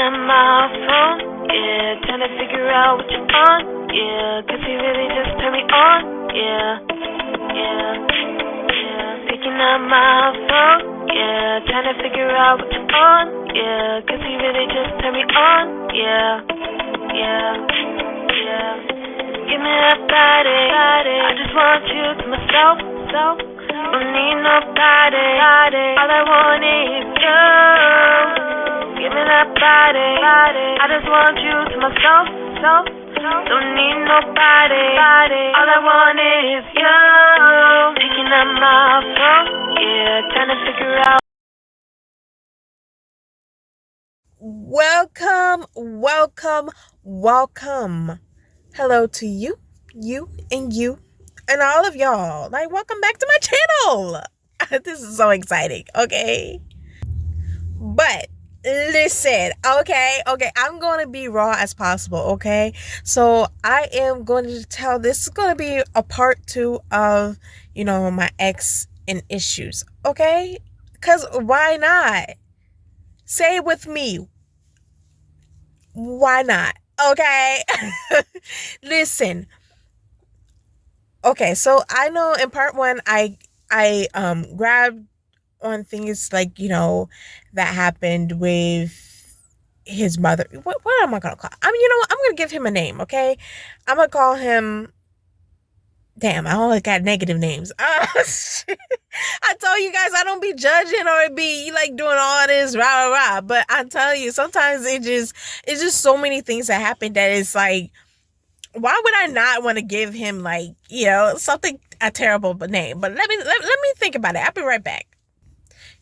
at my phone, yeah, trying to figure out what you're on, yeah, 'cause he really just turned me on, yeah, yeah, yeah. Picking up my phone, yeah, trying to figure out what you're on, yeah, 'cause he really just turned me on, yeah, yeah, yeah. Give me that body, I just want you to myself, don't need nobody, all I want is you. Give me that body, I just want you to myself, don't need nobody, all I want is you. Picking up my phone, yeah, trying to figure out. Welcome. Hello to you, and all of y'all. Like, welcome back to my channel. This is so exciting, okay? But listen, okay, I'm going to be raw as possible, okay? So I am going to tell, this is going to be a part 2 of, my ex and issues, okay? Because why not? Say it with me. Why not? Okay. Listen. Okay, so I know in part 1 I grabbed on things like, that happened with his mother. What am I gonna call? I mean, I'm gonna give him a name, okay? I'm gonna call him, damn, I only got negative names. I told you guys I don't be judging or be like doing all this rah. But I tell you, sometimes it's just so many things that happen that it's like, why would I not want to give him like, something, a terrible name? But let me think about it. I'll be right back.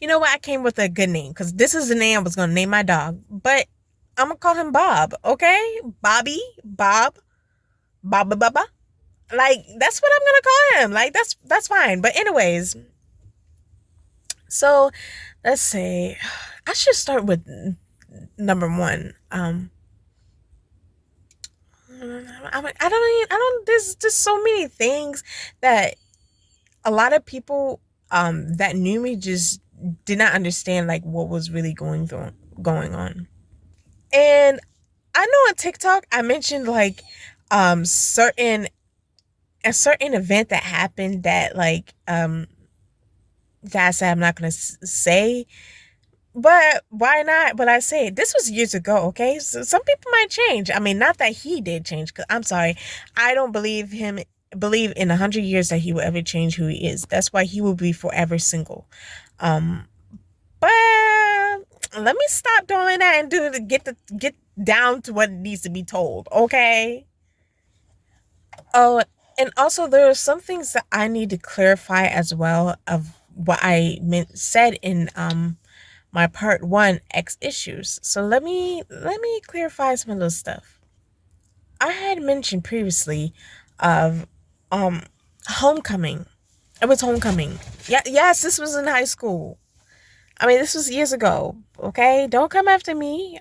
You know what? I came with a good name because this is the name I was gonna name my dog. But I'm gonna call him Bob, okay? Bobby, Bob, Baba. Like, that's what I'm gonna call him. Like, that's fine. But anyways, so let's say I should start with number 1. I don't. There's just so many things that a lot of people that knew me just did not understand, like, what was really going on. And I know on TikTok I mentioned like certain event that happened that like that I said I'm not gonna say, but why not? But I say this was years ago, okay? So some people might change. I mean, not that he did change, because I'm sorry, I don't believe in 100 years that he will ever change who he is. That's why he will be forever single. But let me stop doing that and get down to what needs to be told, okay? Oh, and also there are some things that I need to clarify as well of what I said in my part 1 X issues. So let me clarify some of those stuff. I had mentioned previously of homecoming. It was homecoming. Yeah, yes, this was in high school. I mean, this was years ago. Okay, don't come after me.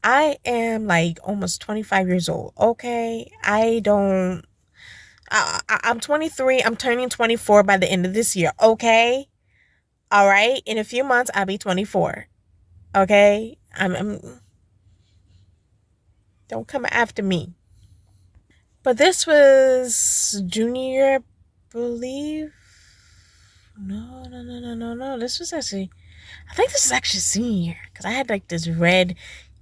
I am like almost 25 years old. Okay, I'm 23. I'm turning 24 by the end of this year. Okay, all right. In a few months, I'll be 24. Okay, don't come after me. But this was junior year, I believe. No. This was actually, I think this is actually senior year, because I had like this red,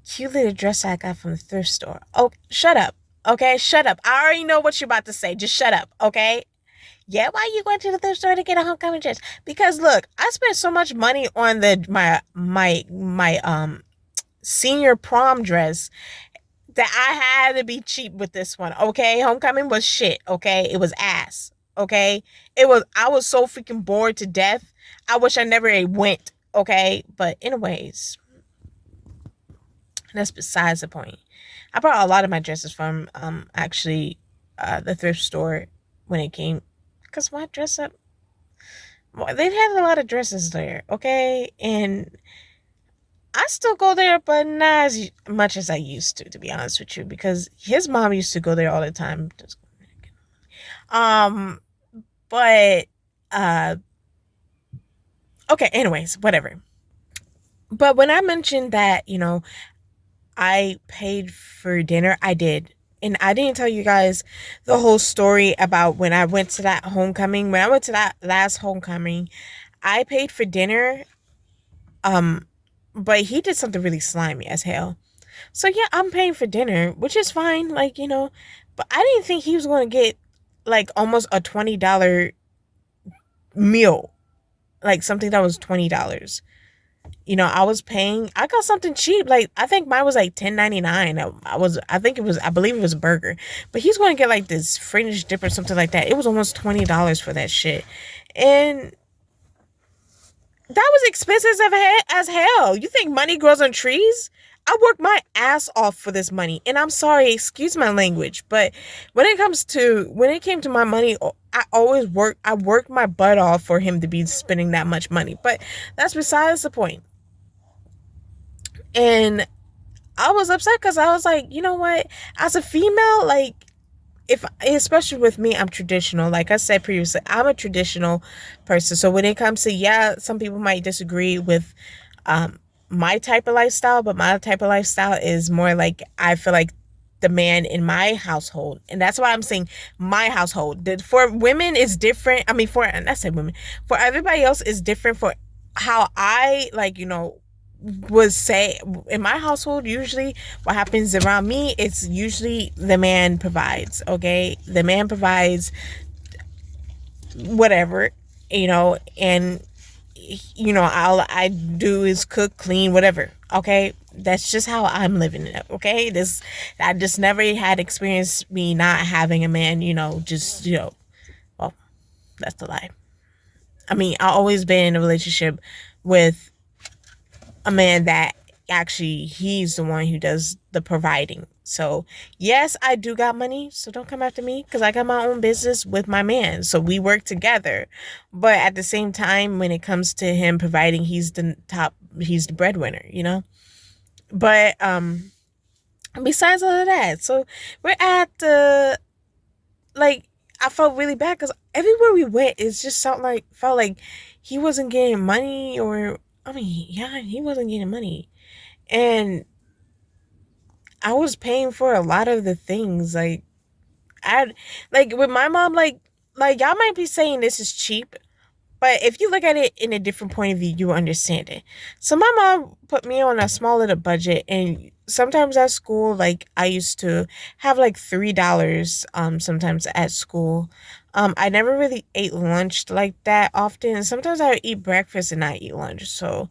cute little dress I got from the thrift store. Oh, shut up. Okay, shut up. I already know what you're about to say. Just shut up, okay? Yeah, why you going to the thrift store to get a homecoming dress? Because look, I spent so much money on my senior prom dress that I had to be cheap with this one. Okay, homecoming was shit. Okay, it was ass. Okay, I was so freaking bored to death. I wish I never went. Okay, but anyways, that's besides the point. I brought a lot of my dresses from actually the thrift store when it came, because my dress up, they had a lot of dresses there, okay? And I still go there, but not as much as I used to be honest with you, because his mom used to go there all the time. But okay, anyways, whatever. But when I mentioned that, I paid for dinner. I did. And I didn't tell you guys the whole story about when I went to that homecoming. When I went to that last homecoming, I paid for dinner. Um, but he did something really slimy as hell. So yeah, I'm paying for dinner, which is fine, like, but I didn't think he was going to get like almost a $20 meal, like something that was $20. I was paying. I got something cheap. Like I think mine was like 10.99. I think it was. I believe it was a burger. But he's going to get like this French dip or something like that. It was almost $20 for that shit, and that was expensive as hell. You think money grows on trees? I worked my ass off for this money, and I'm sorry, excuse my language, but when it came to my money, I worked my butt off for him to be spending that much money. But that's besides the point. And I was upset because I was like, you know what? As a female, like, if especially with me, I'm traditional. Like I said previously, I'm a traditional person. So when it comes to, yeah, some people might disagree with um my type of lifestyle, but my type of lifestyle is more like, I feel like the man in my household, and that's why I'm saying my household. For women is different. I mean, for, and I said women, for everybody else is different. For how I, like, was say in my household, usually what happens around me, it's usually the man provides. Okay, the man provides whatever, and all I do is cook, clean, whatever. Okay, that's just how I'm living it. Okay, this I just never had experience me not having a man. Just well, that's the lie. I mean, I always been in a relationship with a man that actually, he's the one who does the providing. So yes, I do got money, so don't come after me, because I got my own business with my man, so we work together. But at the same time, when it comes to him providing, he's the breadwinner. But besides all of that, so we're at the, like, I felt really bad because everywhere we went, it just felt like he wasn't getting money. Or, I mean, yeah, he wasn't getting money. And I was paying for a lot of the things. I like with my mom, like y'all might be saying this is cheap, but if you look at it in a different point of view, you understand it. So my mom put me on a small little budget, and sometimes at school, like, I used to have like $3 sometimes at school. I never really ate lunch like that often. Sometimes I would eat breakfast and not eat lunch. So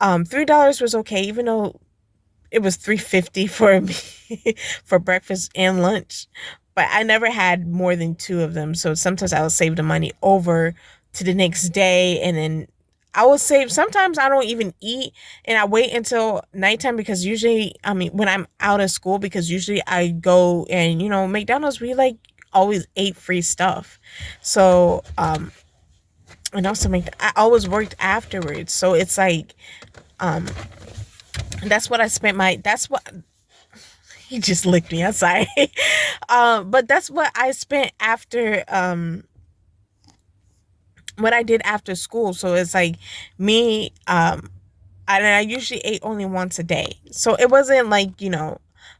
$3 was okay, even though it was 3.50 for me for breakfast and lunch. But I never had more than two of them. So sometimes I would save the money over to the next day, and then I will save. Sometimes I don't even eat, and I wait until nighttime, because usually, I mean, when I'm out of school, because usually I go, and McDonald's, we like always ate free stuff. So and also I always worked afterwards. So it's like, um that's what I spent my that's what he just licked me. I'm sorry. But that's what I spent after, what I did after school. So it's like me, I usually ate only once a day. So it wasn't like,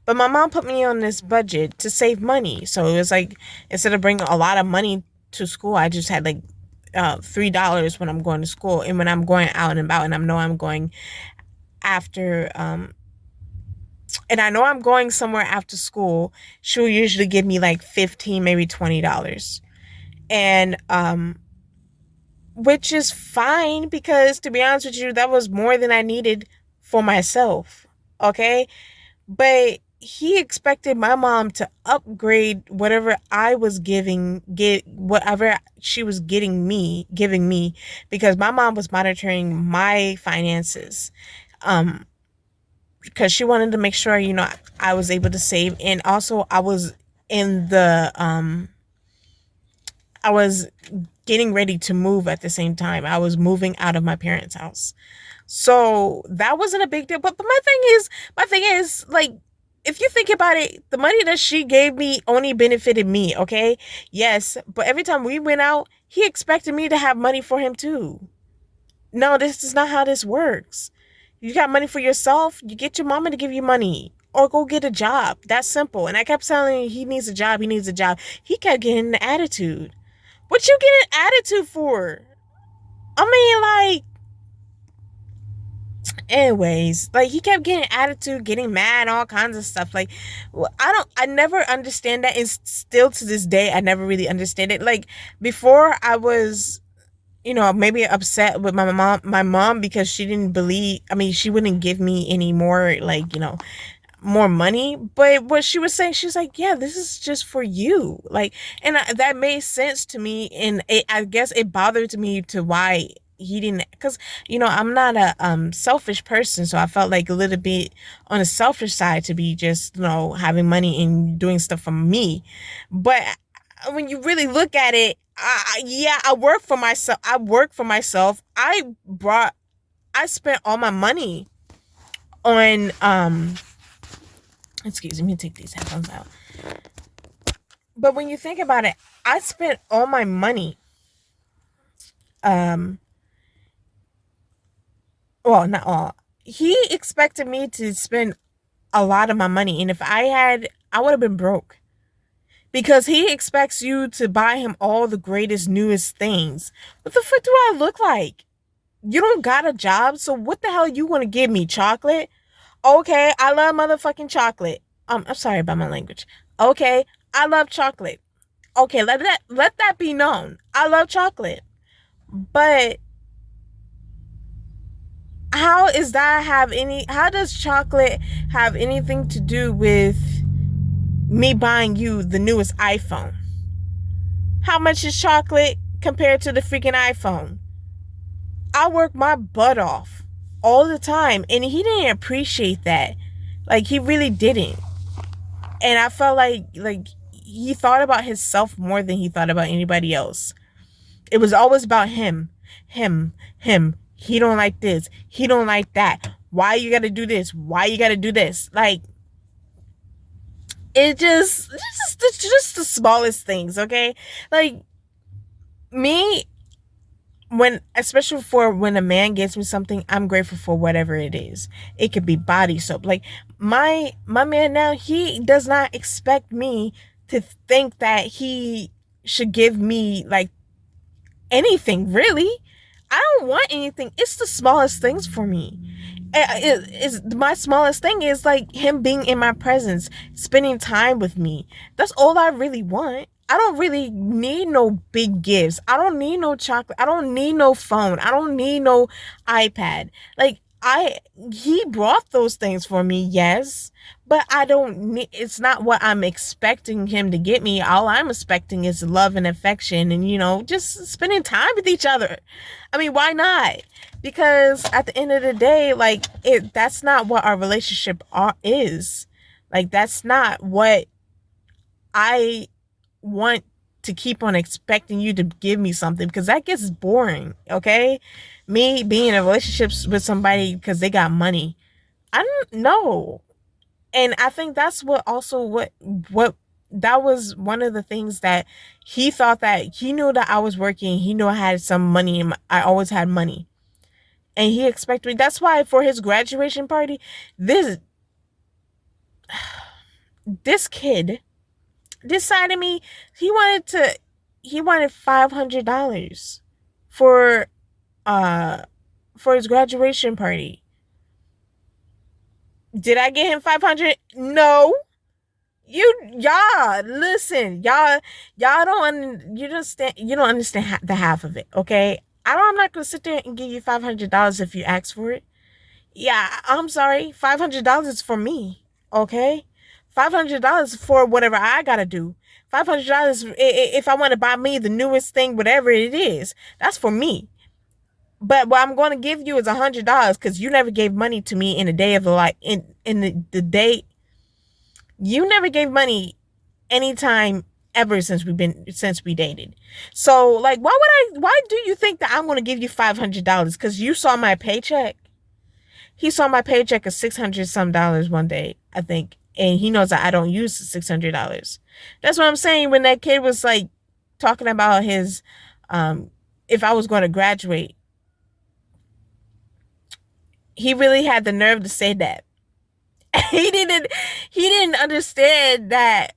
but my mom put me on this budget to save money. So it was like, instead of bringing a lot of money to school, I just had like $3 when I'm going to school, and when I'm going out and about, and I know I'm going after, and I know I'm going somewhere after school, she'll usually give me like 15, maybe $20. And which is fine, because to be honest with you, that was more than I needed for myself. Okay? But he expected my mom to upgrade whatever I was get whatever she was giving me, because my mom was monitoring my finances. Because she wanted to make sure, I was able to save, and also in the I was getting ready to move at the same time. I was moving out of my parents' house. So that wasn't a big deal. But my thing is, like, if you think about it, the money that she gave me only benefited me, okay? Yes, but every time we went out, he expected me to have money for him too. No, this is not how this works. You got money for yourself, you get your mama to give you money. or go get a job. That's simple. And I kept telling him he needs a job, he needs a job. He kept getting the attitude. What you getting an attitude for? I mean, like, anyways, like, he kept getting attitude, getting mad, all kinds of stuff. Like, I never understand that. And still to this day, I never really understand it. Like, before I was, maybe upset with my mom because she didn't believe, I mean, she wouldn't give me any more, like, more money. But what she was saying, she's like, yeah, this is just for you. Like, and that made sense to me. And I guess it bothered me to why he didn't, because, I'm not a selfish person. So I felt like a little bit on the selfish side to be just, having money and doing stuff for me. But when you really look at it, yeah, I work for myself. I spent all my money on, excuse me, let me take these headphones out. But when you think about it, I spent all my money, well, not all. He expected me to spend a lot of my money. And if I would have been broke. Because he expects you to buy him all the greatest, newest things. What the fuck do I look like? You don't got a job, so what the hell you want to give me? Chocolate? Okay, I love motherfucking chocolate. I'm sorry about my language. Okay, I love chocolate. Okay, let that be known. I love chocolate. But how does chocolate have anything to do with me buying you the newest iPhone? How much is chocolate compared to the freaking iPhone? I work my butt off all the time, and he didn't appreciate that. Like, he really didn't. And I felt like he thought about himself more than he thought about anybody else. It was always about him. Him. He don't like this. He don't like that. Why you gotta do this? Why you gotta do this? Like, it's just the smallest things, okay? Like, me, especially for when a man gives me something, I'm grateful for whatever it is. It could be body soap. Like, my man now, he does not expect me to think that he should give me, like, anything, really. I don't want anything. It's the smallest things for me. My smallest thing is like him being in my presence, spending time with me. That's all I really want. I don't really need no big gifts. I don't need no chocolate. I don't need no phone. I don't need no iPad. Like, he brought those things for me, yes, but I don't need, it's not what I'm expecting him to get me. All I'm expecting is love and affection and, just spending time with each other. I mean, why not? Because at the end of the day, like, that's not what our relationship is. Like, that's not what I want to keep on expecting you to give me something, because that gets boring, okay? Me being in a relationship with somebody because they got money, I don't know. And I think that's what that was one of the things that he thought, that he knew that I was working, he knew I had some money, and I always had money, and he expected me. That's why for his graduation party, this kid decided he wanted $500 for his graduation party. Did I get him 500? No. Y'all listen, y'all you don't understand the half of it, okay? I'm not gonna sit there and give you $500 if you ask for it. Yeah, I'm sorry, $500 is for me, okay? $500 for whatever I gotta do. $500 if I want to buy me the newest thing, whatever it is, that's for me. But what I'm going to give you is $100 because you never gave money to me in the day of the, like, in the day. You never gave money anytime ever since we dated. So, like, why do you think that I'm going to give you $500? Because you saw my paycheck. He saw my paycheck of $600 some dollars one day, I think. And he knows that I don't use $600. That's what I'm saying. When that kid was like talking about his, if I was going to graduate, he really had the nerve to say that. he didn't he didn't understand that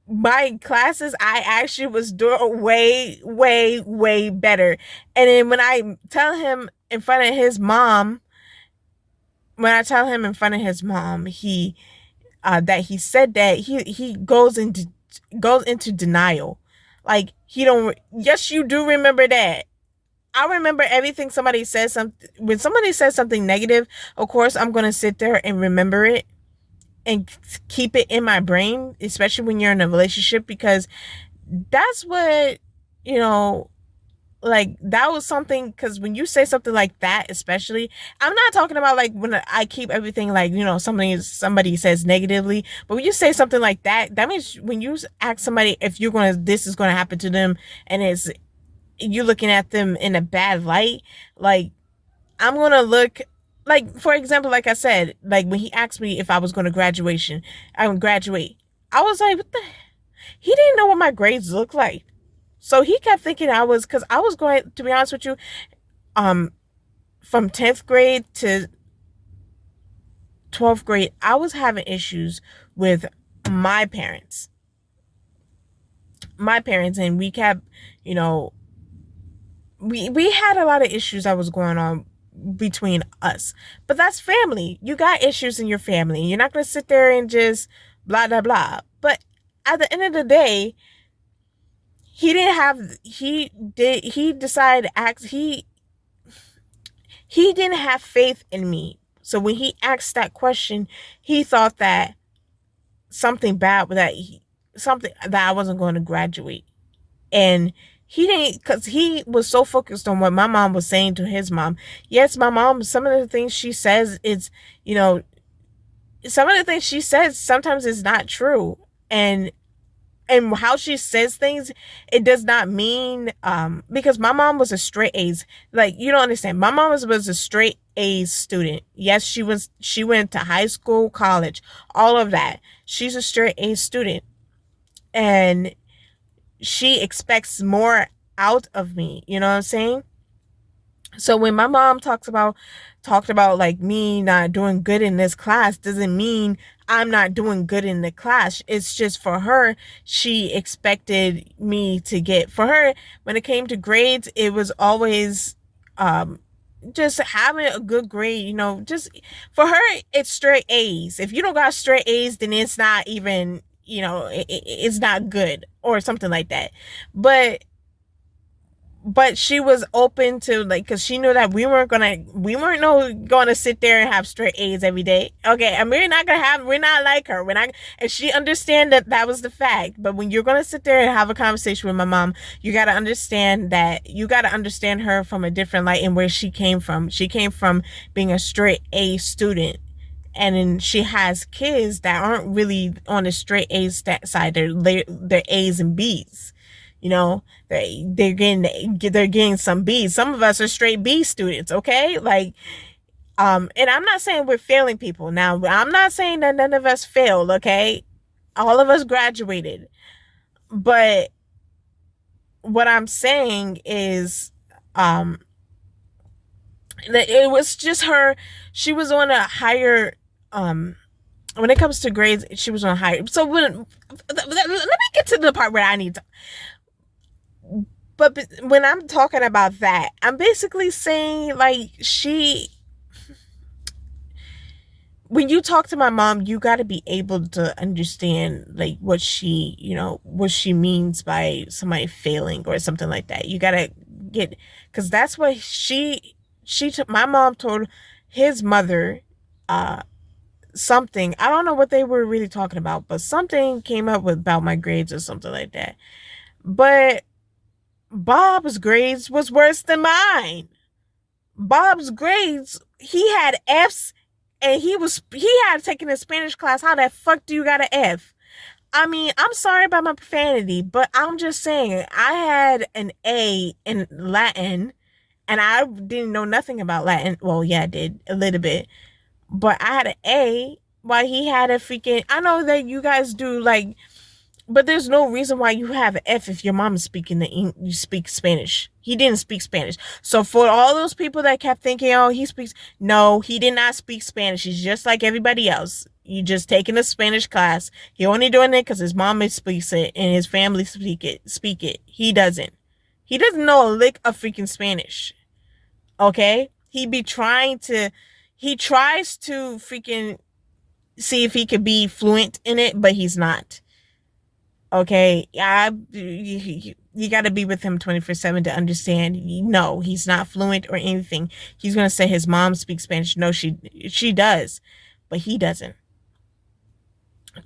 my classes I actually was doing way, way, way better. And then when I tell him in front of his mom, he that he said that he goes into denial. Like he don't. Yes, you do remember that. I remember everything somebody says. When somebody says something negative, of course I'm gonna sit there and remember it and keep it in my brain, especially when you're in a relationship, because that's what, you know, like that was something. Because when you say something like that, especially, I'm not talking about like when I keep everything like, somebody says negatively, but when you say something like that, that means when you ask somebody if this is gonna happen to them, and it's you looking at them in a bad light, like I'm gonna look, like for example, like I said, like when he asked me if I was gonna I would graduate. I was like, what the? He didn't know what my grades looked like. So he kept thinking because I was going, to be honest with you, um, from 10th grade to 12th grade, I was having issues with my parents. And we kept, you know, we had a lot of issues that was going on between us. But that's family. You got issues in your family. You're not going to sit there and just blah, blah, blah. But at the end of the day, he decided he didn't have faith in me. So when he asked that question, he thought that something that I wasn't going to graduate. And he didn't, because he was so focused on what my mom was saying to his mom. Yes, my mom, some of the things she says, some of the things she says sometimes is not true. And how she says things, it does not mean, because my mom was a straight A's. Like, you don't understand. My mom was a straight A's student. Yes, she went to high school, college, all of that. She's a straight A student. And she expects more out of me. You know what I'm saying? So when my mom talked about like me not doing good in this class, doesn't mean I'm not doing good in the class. It's just for her, she expected me to get, for her, when it came to grades, it was always just having a good grade, just for her, it's straight A's. If you don't got straight A's, then it's not even, it's not good or something like that. But she was open to, like, because she knew that we weren't gonna sit there and have straight A's every day. Okay, and we're not like her. And she understand that was the fact. But when you're gonna sit there and have a conversation with my mom, you gotta understand her from a different light and where she came from. She came from being a straight A student. And then she has kids that aren't really on the straight A side. They're A's and B's. They're getting some B's. Some of us are straight B students, okay? Like, and I'm not saying we're failing people. Now, I'm not saying that none of us failed, okay? All of us graduated. But what I'm saying is, it was just her. She was on a higher, when it comes to grades, she was on a higher. So let me get to the part where I need to. But when I'm talking about that, I'm basically saying, like, when you talk to my mom, you got to be able to understand, like, what she means by somebody failing or something like that. You got to get, because that's what my mom told his mother, something. I don't know what they were really talking about, but something came up about my grades or something like that. But Bob's grades was worse than mine. Bob's grades, he had F's, and he had taken a Spanish class. How the fuck do you got an F? I mean, I'm sorry about my profanity, but I'm just saying, I had an A in Latin, and I didn't know nothing about Latin. Well, yeah, I did a little bit, but I had an A while he had a freaking. I know that you guys do, like, But there's no reason why you have an F if your mom is speaking you speak Spanish. He didn't speak Spanish. So for all those people that kept thinking, oh, he speaks, no, he did not speak Spanish. He's just like everybody else. You just taking a Spanish class. He only doing it because his mom speaks it and his family speak it. Speak it. He doesn't. He doesn't know a lick of freaking Spanish. Okay, he be trying to. He tries to freaking see if he could be fluent in it, but he's not. Okay, you got to be with him 24/7 to understand. No, he's not fluent or anything. He's gonna say his mom speaks Spanish. No, she does, but he doesn't.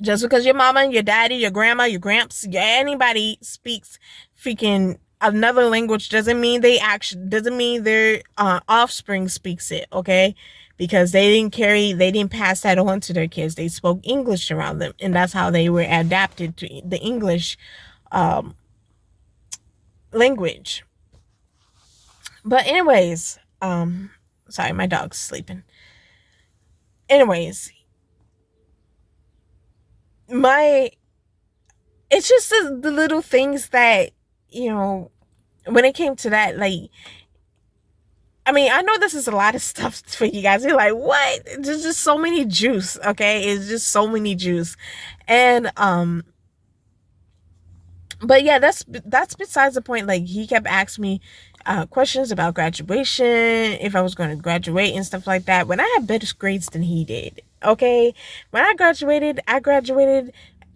Just because your mama and your daddy, your grandma, your gramps, anybody speaks freaking another language doesn't mean their offspring speaks it. Okay, because they didn't pass that on to their kids. They spoke English around them, and that's how they were adapted to the English um, language. But anyways, sorry, my dog's sleeping. Anyways, my it's just the little things that you know when it came to that, like, I mean, I know this is a lot of stuff for you guys. You're like, what? There's just so many juice, okay? It's just so many juice. And but yeah, that's besides the point. Like, he kept asking me questions about graduation, if I was going to graduate and stuff like that, when I had better grades than he did. Okay, when I graduated,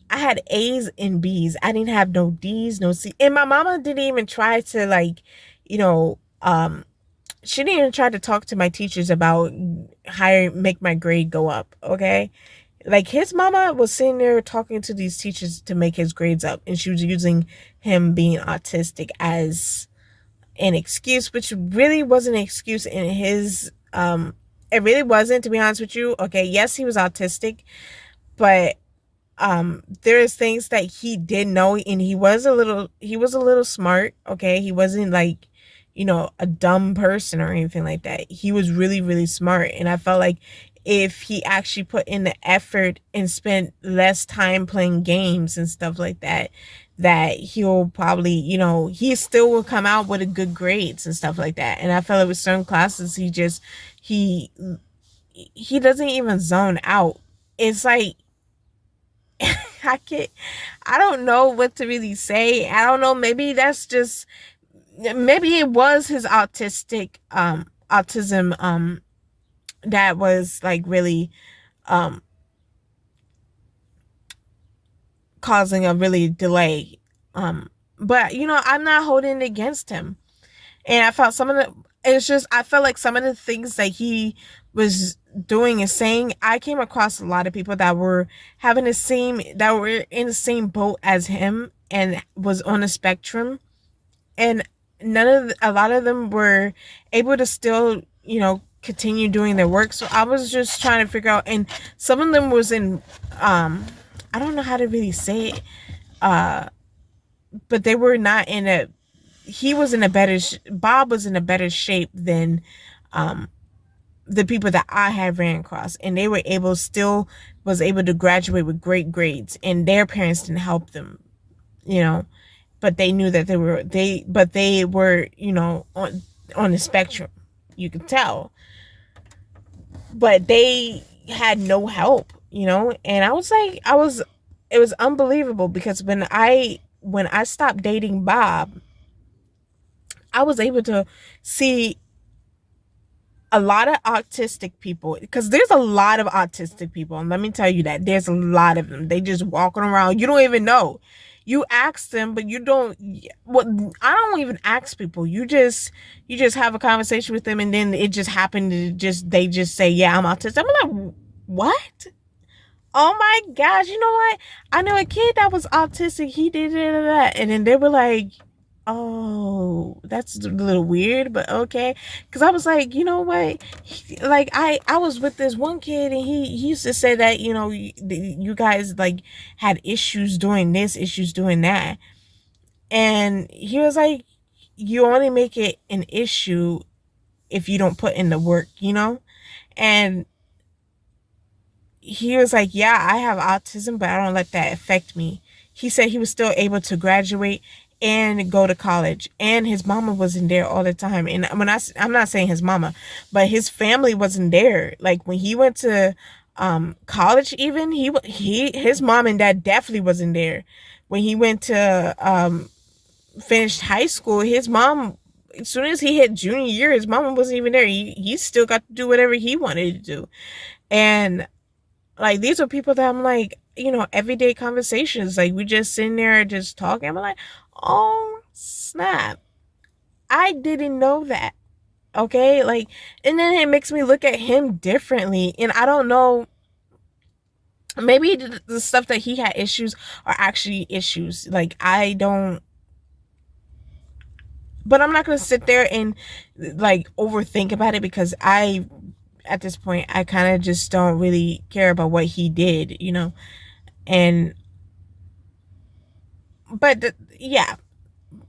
I had A's and B's. I didn't have no D's, no C. And my mama didn't even try to, like, you know, she didn't even try to talk to my teachers about make my grade go up. Okay, like, his mama was sitting there talking to these teachers to make his grades up, and she was using him being autistic as an excuse, which really wasn't an excuse in his it really wasn't, to be honest with you. Okay, yes, he was autistic, but there's things that he did know, and he was a little smart. Okay, he wasn't like, a dumb person or anything like that. He was really, really smart, and I felt like if he actually put in the effort and spent less time playing games and stuff like that, that he'll probably, he still will come out with a good grades and stuff like that. And I felt like with certain classes, he he doesn't even zone out. It's like, I can't, I don't know what to really say. I don't know. Maybe it was his autism, that was like really, um, causing a really delay. But I'm not holding it against him. And I felt I felt like some of the things that he was doing and saying, I came across a lot of people that were that were in the same boat as him and was on a spectrum. And a lot of them were able to still, continue doing their work. So I was just trying to figure out, and some of them was in, I don't know how to really say it, but they were not in a, he was in a better, Bob was in a better shape than, the people that I had ran across, and they were was able to graduate with great grades, and their parents didn't help them, but they knew that they were, on the spectrum, you could tell, but they had no help, and it was unbelievable, because when I stopped dating Bob, I was able to see a lot of autistic people, because there's a lot of autistic people, and let me tell you that there's a lot of them. They just walking around, you don't even know. You ask them, but you don't. Well, I don't even ask people. You just have a conversation with them, and then it just happened to they just say, yeah, I'm autistic. I'm like, what? Oh my gosh, you know what? I know a kid that was autistic. He did that, and then they were like, oh, that's a little weird, but okay. Because I was like, you know what? Like, I was with this one kid, and he used to say that, you guys, like, had issues doing this, issues doing that. And he was like, you only make it an issue if you don't put in the work, And he was like, yeah, I have autism, but I don't let that affect me. he said he was still able to graduate and go to college, and his mama wasn't there all the time. And I'm not saying his mama, but his family wasn't there. Like when he went to college, even his mom and dad definitely wasn't there. When he went to finished high school, his mom, as soon as he hit junior year, his mom wasn't even there. He still got to do whatever he wanted to do. And like these are people that I'm like, everyday conversations. Like we just sitting there just talking. I'm like, oh snap. I didn't know that. Okay? Like, and then it makes me look at him differently. And I don't know, maybe the stuff that he had issues are actually issues. Like I don't, but I'm not gonna sit there and like overthink about it, because at this point I kind of just don't really care about what he did, and yeah,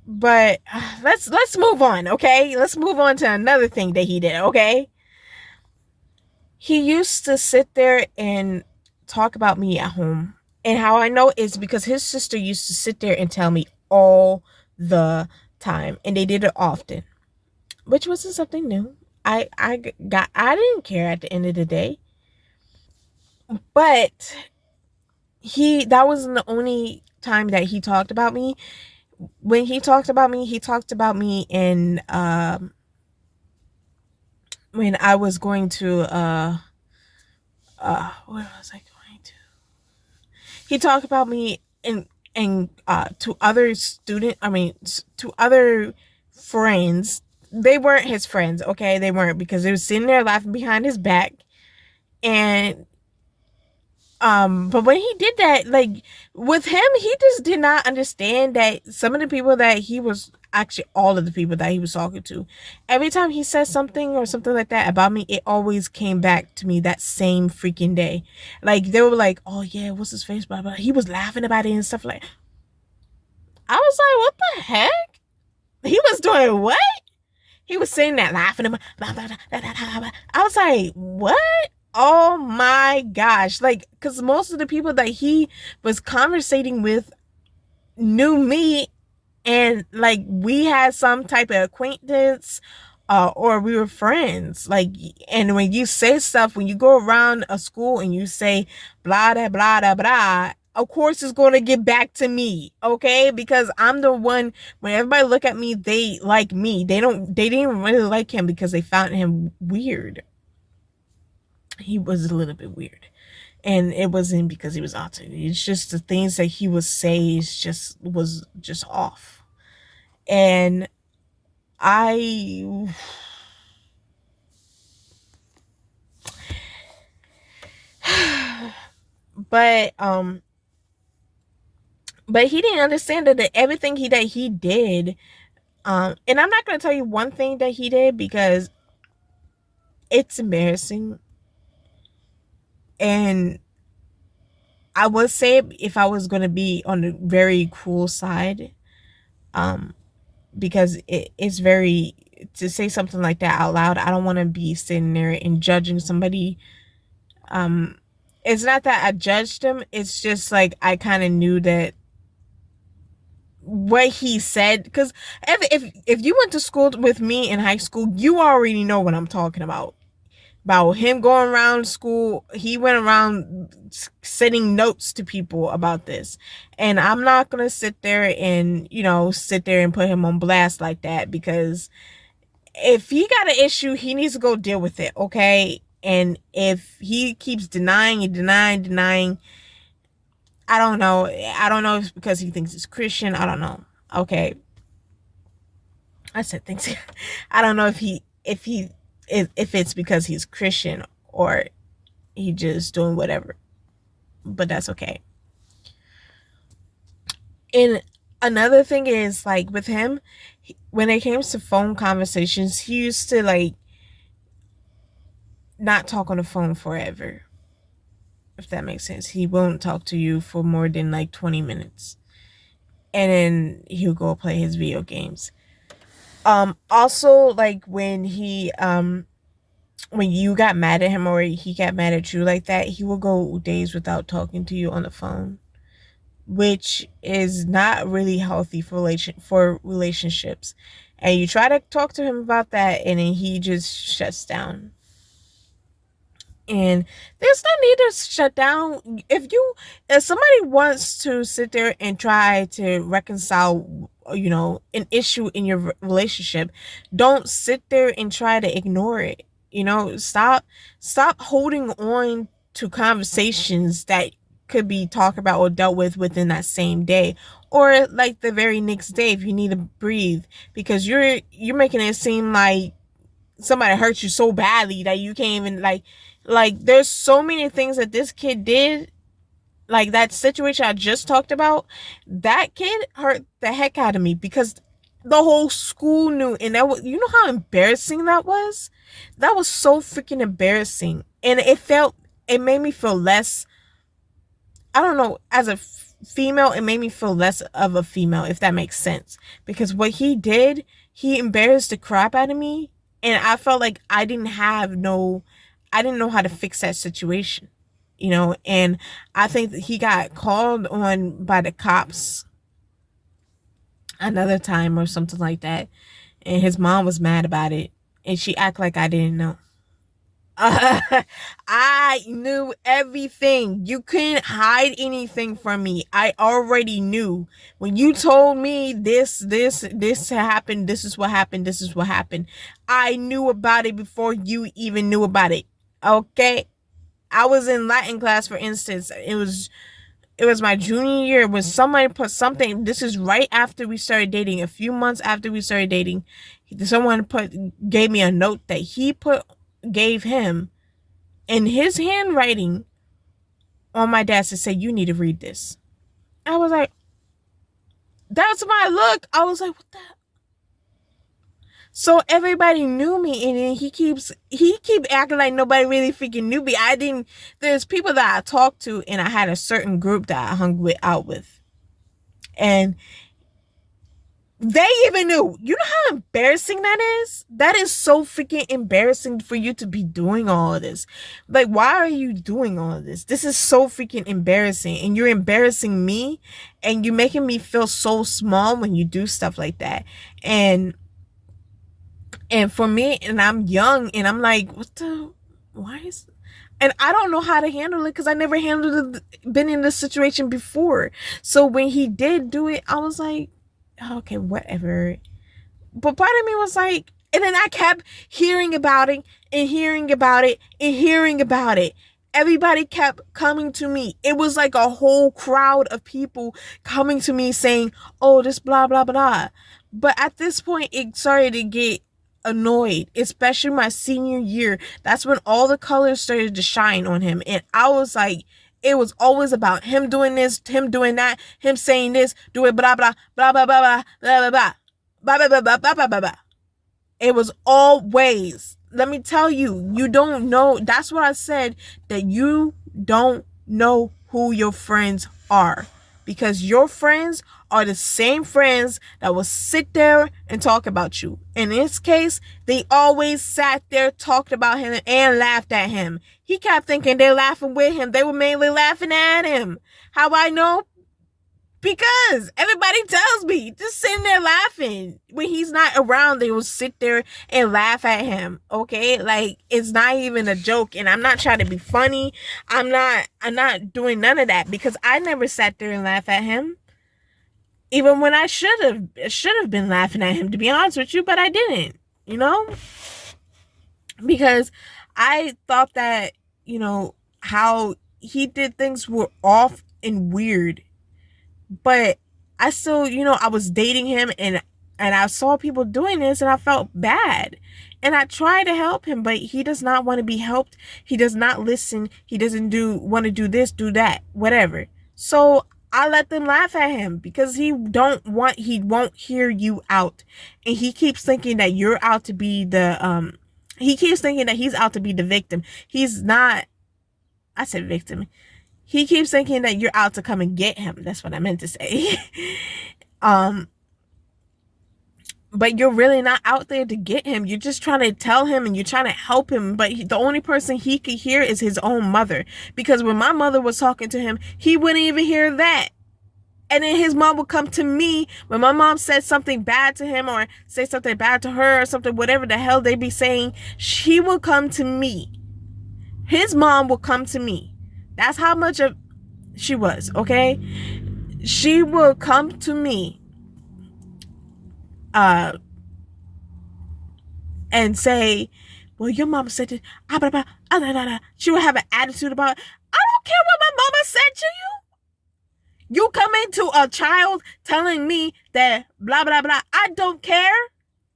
but let's move on. Okay, let's move on to another thing that he did. Okay, he used to sit there and talk about me at home, and how I know is because his sister used to sit there and tell me all the time, and they did it often, which wasn't something new. I didn't care at the end of the day, but that wasn't the only time that he talked about me. When he talked about me, he talked about me in when I was going to where was I going to? He talked about me to other to other friends. They weren't his friends, okay? They weren't, because they were sitting there laughing behind his back. And but when he did that, like with him, he just did not understand that some of the people that he was, actually all of the people that he was talking to, every time he said something or something like that about me, it always came back to me that same freaking day. Like they were like, oh yeah, what's his face, blah blah. He was laughing about it and stuff. Like I was like, what the heck? He was doing what? He was saying that, laughing about blah, blah, blah, blah, blah, blah. I was like, what? Oh my gosh. Like, because most of the people that he was conversating with knew me, and like we had some type of acquaintance, or we were friends. Like, and when you say stuff, when you go around a school and you say blah blah blah blah blah, of course it's going to get back to me, okay? Because I'm the one, when everybody look at me, they like me. They didn't really like him because they found him weird. He was a little bit weird. And it wasn't because he was autistic. It's just the things that he would say was just off. And I but he didn't understand that everything that he did, and I'm not going to tell you one thing that he did because it's embarrassing. And I would say, if I was going to be on the very cool side, because it's very, to say something like that out loud, I don't want to be sitting there and judging somebody. It's not that I judged him, it's just like I kind of knew that what he said, because if you went to school with me in high school, you already know what I'm talking about him going around school. He went around sending notes to people about this, and I'm not gonna sit there and put him on blast like that, because if he got an issue, he needs to go deal with it, okay? And if he keeps denying and denying, I don't know if it's because he thinks it's Christian. I don't know. Okay, I said things. I don't know if it's because he's Christian or he just doing whatever, but that's okay. And another thing is, like, with him, when it came to phone conversations, he used to like not talk on the phone forever, if that makes sense. He won't talk to you for more than like 20 minutes, and then he'll go play his video games. Also, like when you got mad at him or he got mad at you like that, he will go days without talking to you on the phone. which is not really healthy for relationships. And you try to talk to him about that, and then he just shuts down. And there's no need to shut down. If somebody wants to sit there and try to reconcile, an issue in your relationship, don't sit there and try to ignore it. Stop holding on to conversations that could be talked about or dealt with within that same day, or like the very next day if you need to breathe, because you're making it seem like somebody hurt you so badly that you can't even like there's so many things that this kid did, like that situation I just talked about. That kid hurt the heck out of me because the whole school knew, and that was, how embarrassing that was. That was so freaking embarrassing, and it made me feel less, I don't know, as a female, it made me feel less of a female, if that makes sense. Because what he did, he embarrassed the crap out of me, and I felt like I didn't know how to fix that situation, and I think that he got called on by the cops another time or something like that, and his mom was mad about it, and she acted like I didn't know. I knew everything. You couldn't hide anything from me. I already knew. When you told me this happened, this is what happened, this is what happened. I knew about it before you even knew about it. Okay? I was in Latin class, for instance. It was my junior year when somebody put something. This is right after we started dating. A few months after we started dating, someone gave me a note that gave him in his handwriting on my desk to say, you need to read this. I was like, that's my look. I was like, what the? So everybody knew me, and then he keep acting like nobody really freaking knew me. There's people that I talked to, and I had a certain group that I hung out with, and they even knew. You know how embarrassing that is? That is so freaking embarrassing for you to be doing all of this. Like, why are you doing all of this? This is so freaking embarrassing. And you're embarrassing me. And you're making me feel so small when you do stuff like that. And for me, and I'm young, and I'm like, and I don't know how to handle it because I never been in this situation before. So when he did do it, I was like, okay, whatever. But part of me was like, and then I kept hearing about it and hearing about it and hearing about it. Everybody kept coming to me. It was like a whole crowd of people coming to me saying, oh, this blah, blah, blah. But at this point, it started to get annoyed, especially my senior year. That's when all the colors started to shine on him. And I was like, it was always about him doing this, him doing that, him saying this, doing blah, blah, blah, blah, blah, blah, blah, blah, blah, blah, blah, blah, blah, blah, blah, blah. It was always, let me tell you, you don't know. That's what I said, that you don't know who your friends are. Because your friends are the same friends that will sit there and talk about you. In this case, they always sat there, talked about him, and laughed at him. He kept thinking they're laughing with him. They were mainly laughing at him. How I know? Because everybody tells me, just sitting there laughing. When he's not around, they will sit there and laugh at him. Okay? Like, it's not even a joke. And I'm not trying to be funny. I'm not doing none of that, because I never sat there and laughed at him. Even when I should have been laughing at him, to be honest with you, but I didn't, because I thought that, how he did things were off and weird. But I still, I was dating him, and I saw people doing this, and I felt bad. And I tried to help him, but he does not want to be helped. He does not listen. He doesn't want to do this, do that, whatever. So I let them laugh at him, because he won't hear you out. And he keeps thinking that you're out to be he keeps thinking that he's out to be the victim. He's not. I said victim. He keeps thinking that you're out to come and get him. That's what I meant to say. But you're really not out there to get him. You're just trying to tell him, and you're trying to help him. But the only person he could hear is his own mother. Because when my mother was talking to him, he wouldn't even hear that. And then his mom would come to me when my mom said something bad to him or say something bad to her or something, whatever the hell they be saying. She will come to me. His mom will come to me. That's how much of she was, okay? She will come to me and say, well, your mama said this. She will have an attitude about it. I don't care what my mama said to you. You come into a child telling me that blah, blah, blah. I don't care.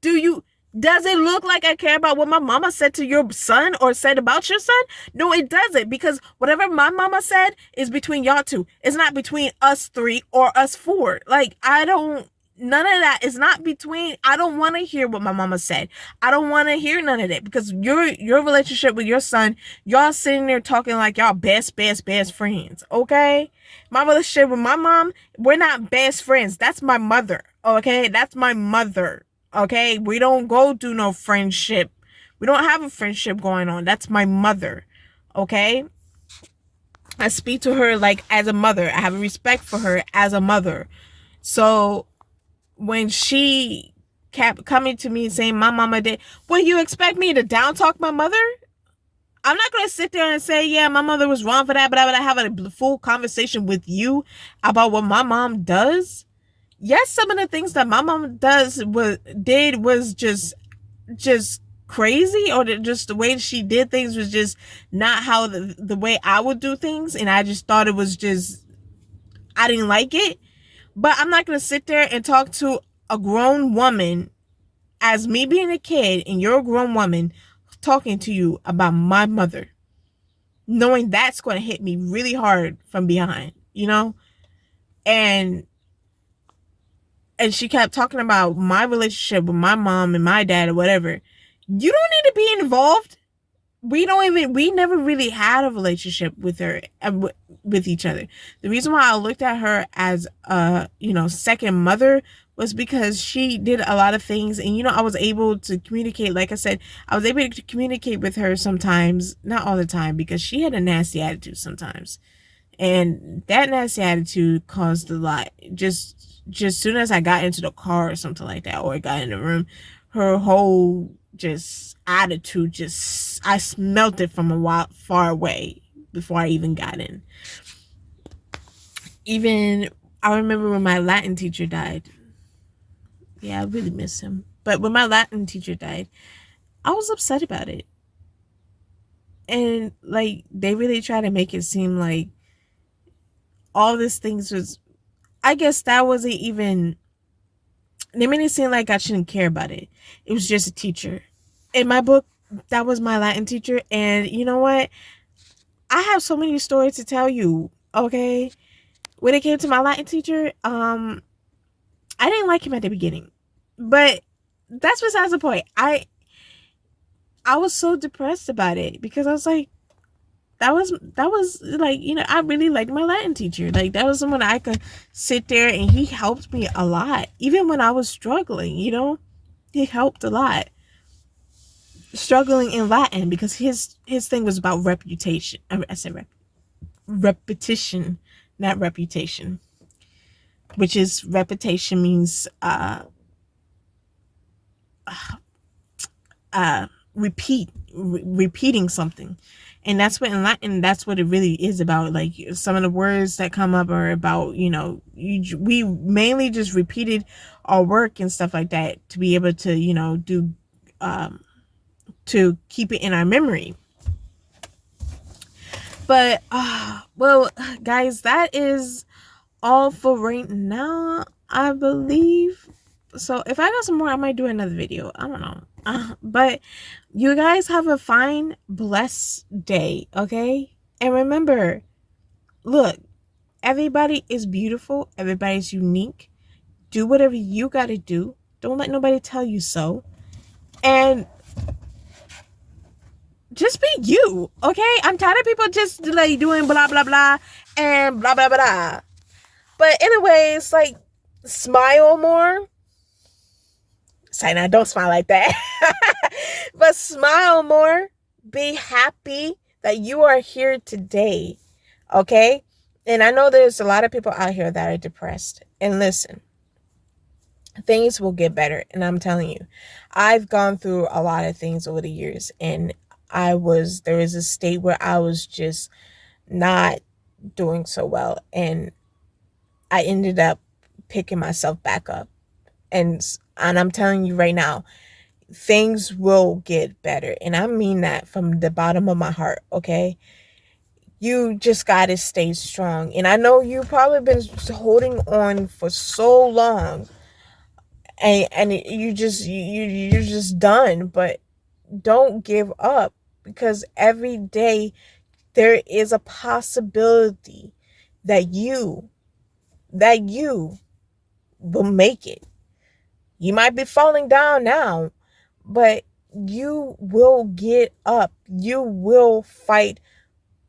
Does it look like I care about what my mama said to your son or said about your son? No, it doesn't, because whatever my mama said is between y'all two. It's not between us three or us four. Like, none of that is not between. I don't want to hear what my mama said. I don't want to hear none of that, because your relationship with your son, y'all sitting there talking like y'all best friends, okay? My relationship with my mom, we're not best friends. That's my mother, okay? That's my mother, okay? We don't go do no friendship. We don't have a friendship going on. That's my mother, okay? I speak to her like as a mother. I have a respect for her as a mother. So when she kept coming to me and saying my mama did, well, you expect me to down talk my mother? I'm not going to sit there and say, yeah, my mother was wrong for that, but I would have a full conversation with you about what my mom does. Yes, some of the things that my mom did was just crazy, or just the way she did things was just not how the way I would do things, and I just thought it was just, I didn't like it. But I'm not going to sit there and talk to a grown woman as me being a kid and you're a grown woman talking to you about my mother, knowing that's going to hit me really hard from behind, you know? And she kept talking about my relationship with my mom and my dad or whatever. You don't need to be involved. We never really had a relationship with her, with each other. The reason why I looked at her as a, second mother was because she did a lot of things, and, I was able to communicate. Like I said, I was able to communicate with her sometimes, not all the time, because she had a nasty attitude sometimes. And that nasty attitude caused a lot. Just soon as I got into the car or something like that, or got in the room, her whole attitude, I smelt it from far away before I even got in. Even, I remember when my Latin teacher died. Yeah, I really miss him. But when my Latin teacher died, I was upset about it. And, they really tried to make it seem like all these things was, I guess that wasn't even, they made it seem like I shouldn't care about it. It was just a teacher. In my book, that was my Latin teacher. And you know what? I have so many stories to tell you, okay? When it came to my Latin teacher, I didn't like him at the beginning. But that's besides the point. I was so depressed about it, because I was like, that was like, I really liked my Latin teacher. Like, that was someone I could sit there, and he helped me a lot. Even when I was struggling, he helped a lot. Struggling in Latin, because his thing was about reputation. I said repetition, not reputation. Which is, repetition means repeating something. And that's what in Latin, that's what it really is about. Like, some of the words that come up are about, we mainly just repeated our work and stuff like that to be able to, do, to keep it in our memory. But, well, guys, that is all for right now, I believe. So if I got some more, I might do another video. I don't know. But you guys have a fine, blessed day, okay? And remember, look, everybody is beautiful. Everybody's unique. Do whatever you got to do. Don't let nobody tell you so. And just be you, okay? I'm tired of people just doing blah, blah, blah and blah, blah, blah. But anyways, smile more. Say, now, don't smile like that. But smile more. Be happy that you are here today. Okay? And I know there's a lot of people out here that are depressed. And listen, things will get better. And I'm telling you, I've gone through a lot of things over the years. And there was a state where I was just not doing so well. And I ended up picking myself back up. And I'm telling you right now, things will get better. And I mean that from the bottom of my heart, okay? You just got to stay strong. And I know you've probably been holding on for so long, and you're just done, but don't give up, because every day there is a possibility that you will make it. You might be falling down now, but you will get up. You will fight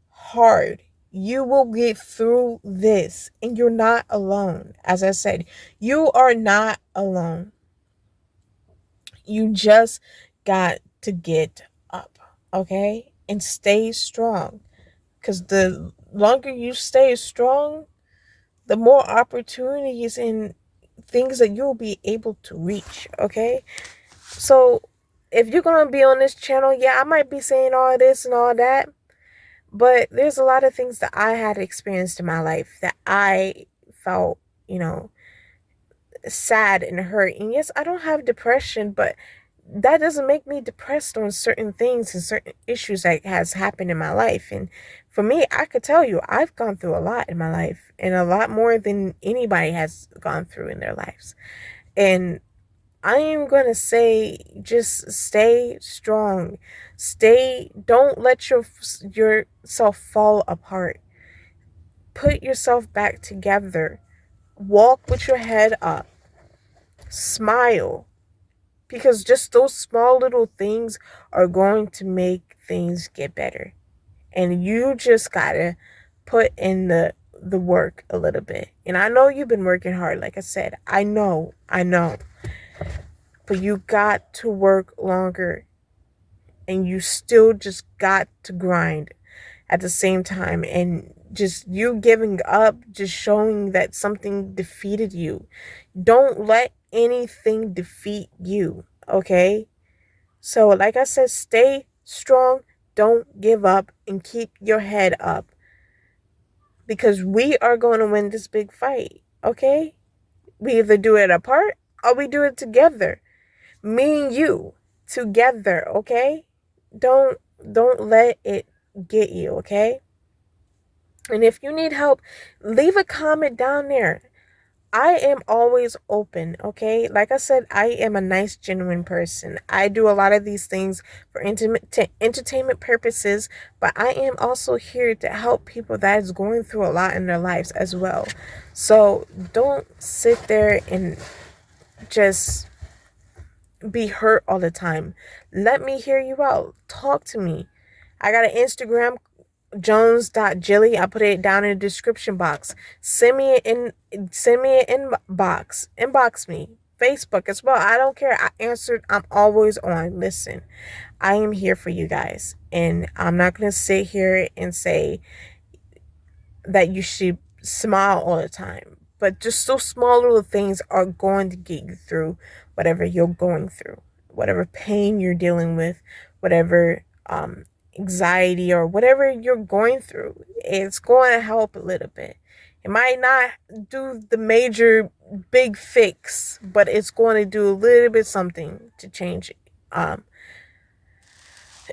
hard. You will get through this, and you're not alone. As I said, you are not alone. You just got to get up, okay? And stay strong. Because the longer you stay strong, the more opportunities and things that you'll be able to reach, okay? So if you're going to be on this channel, yeah, I might be saying all this and all that, but there's a lot of things that I had experienced in my life that I felt, sad and hurt. And yes, I don't have depression, but that doesn't make me depressed on certain things and certain issues that has happened in my life. And for me, I could tell you, I've gone through a lot in my life, and a lot more than anybody has gone through in their lives. And I am going to say, just stay strong. Don't let yourself fall apart. Put yourself back together. Walk with your head up. Smile. Because just those small little things are going to make things get better. And you just gotta put in the work a little bit. And I know you've been working hard, like I said. I know. But you got to work longer. And you still just got to grind at the same time. And just you giving up, just showing that something defeated you. Don't let anything defeat you, okay? So, like I said, stay strong, don't give up, and keep your head up. Because we are going to win this big fight, okay? We either do it apart or we do it together. Me and you together, okay? Don't let it get you, okay? And if you need help, leave a comment down there. I am always open, okay? Like I said, I am a nice, genuine person. I do a lot of these things for entertainment purposes, but I am also here to help people that is going through a lot in their lives as well. So don't sit there and just be hurt all the time. Let me hear you out. Talk to me. I got an Instagram, jones.jilly. I put it down in the description box. Send me an inbox me. Facebook as well. I don't care. I answered. I'm always on. Listen, I am here for you guys, and I'm not going to sit here and say that you should smile all the time, but just those small little things are going to get you through whatever you're going through, whatever pain you're dealing with, whatever anxiety or whatever you're going through. It's going to help a little bit. It might not do the major big fix, but it's going to do a little bit something to change it.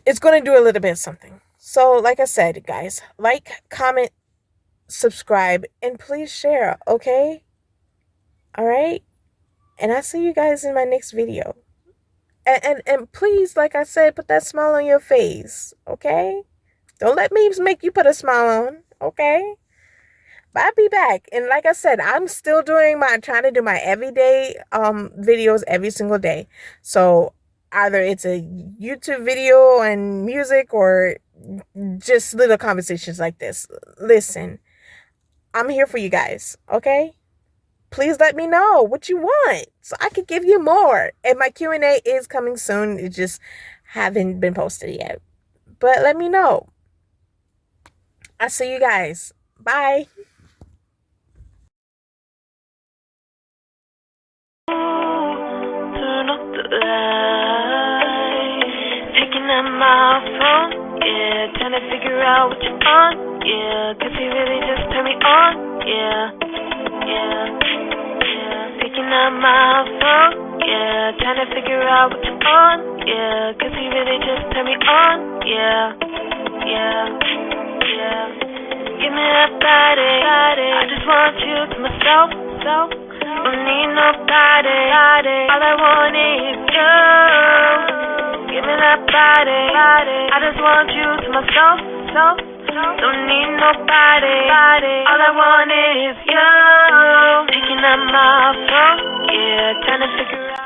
It's going to do a little bit something. So like I said, guys, like, comment, subscribe, and please share, okay? All right? And I'll see you guys in my next video. And please, like I said, put that smile on your face, okay? Don't let me make you put a smile on, okay? But I'll be back. And like I said, I'm still trying to do my everyday videos every single day. So either it's a YouTube video and music or just little conversations like this. Listen, I'm here for you guys, okay? Please let me know what you want so I can give you more. And my Q&A is coming soon. It just haven't been posted yet. But let me know. I'll see you guys. Bye. life. Picking up my phone, yeah, trying to figure out what you're on, yeah, 'cause you really just turn me on, yeah, yeah, yeah. Picking up my phone, yeah, trying to figure out what you're on, yeah, 'cause you really just turn me on, yeah, yeah, yeah. Give me that body, I just want you to myself, don't need nobody, all I want is you. Give me that body, I just want you to myself, don't need nobody, all I want is you. Picking up my phone, yeah, trying to figure out